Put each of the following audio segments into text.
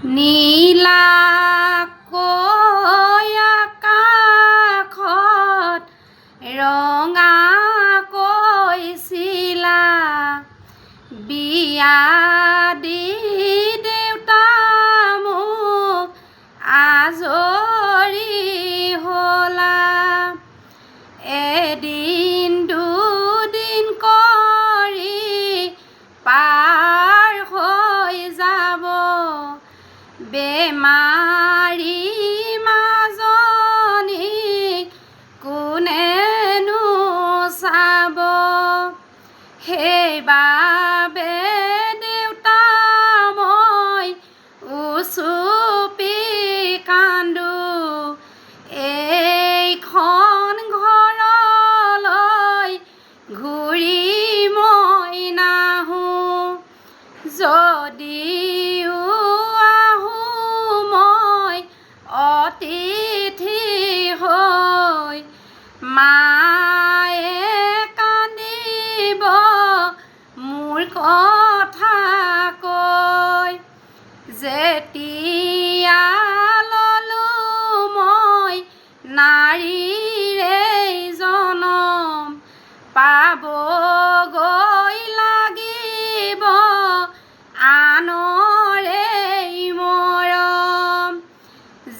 নীলাকৈ আকাশত ৰঙাকৈ চিলা বিয়া দি দেউতা মোক আজৰি হ'লা। এদিন দুদিন কৰি পাৰ হৈ যাব বেমাৰী মাজনীক কোনেনো চাব। সেইবাবে দেউতা মই উচুপি কান্দোঁ এইখন ঘৰলৈ ঘূৰি মই নাহোঁ। যদিও আহোঁ মই অতিথি হৈ মায়ে কান্দিব মোৰ কথা কৈ। যেতিয়া ল'লোঁ মই নাৰীৰে জনম পাবগৈ লাগিব আনৰে মৰম।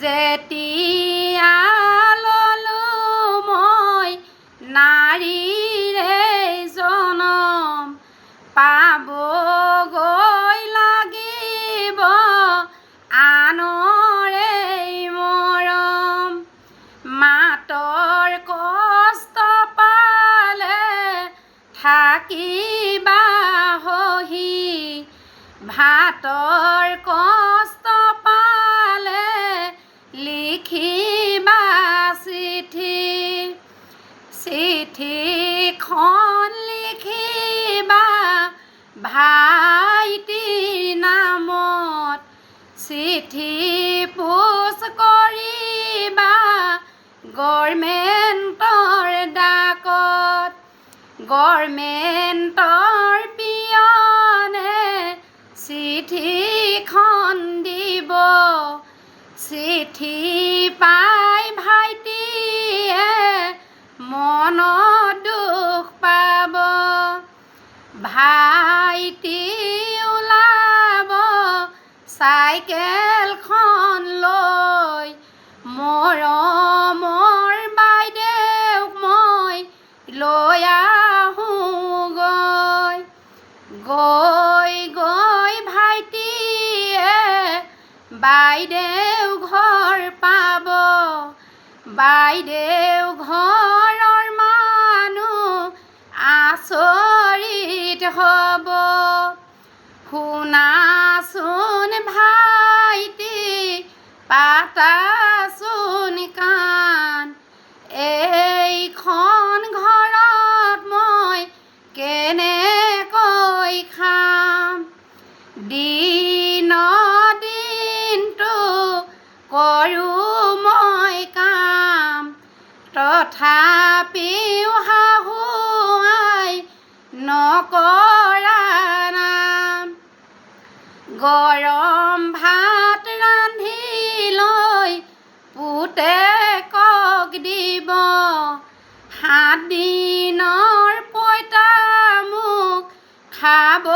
যেতিয়া ল'লোঁ মই নাৰীৰে জনম পাবগৈ লাগিব আনৰে মৰম। মাতৰ কষ্ট পালে থাকিবা সহি ভাতৰ কষ্ট পালে লিখিবা চিঠি। চিঠিখন লিখিবা ভাইটিৰ নামত চিঠি পোষ্ট কৰিবা গভৰ্ণমেণ্টৰ ডাকত। গভৰ্ণমেণ্টৰ পিয়নে চিঠিখন দিব চিঠি পাই ভাইটিয়ে মনত দুখ পাব। ভাইটি ওলাব চাইকেলখন লৈ মৰমৰ বাইদেউক মই লৈ আহোঁগৈ। গৈ গৈ ভাইটিয়ে বাইদেউ ঘৰ পাব। বাইদেউ ঘৰৰ মানুহ আচৰিত হ'ব। শুনাচোন ভাইটি পাতাচোন কাণ এইখন ঘৰত মই কেনেকৈ খাম। দিনটো কৰোঁ মই কাম তথাপিও শাহু আই নকৰা নাম। গৰম ভাত ৰান্ধি লৈ পুতেকক দিব 7 দিনৰ পইতা মোক খাব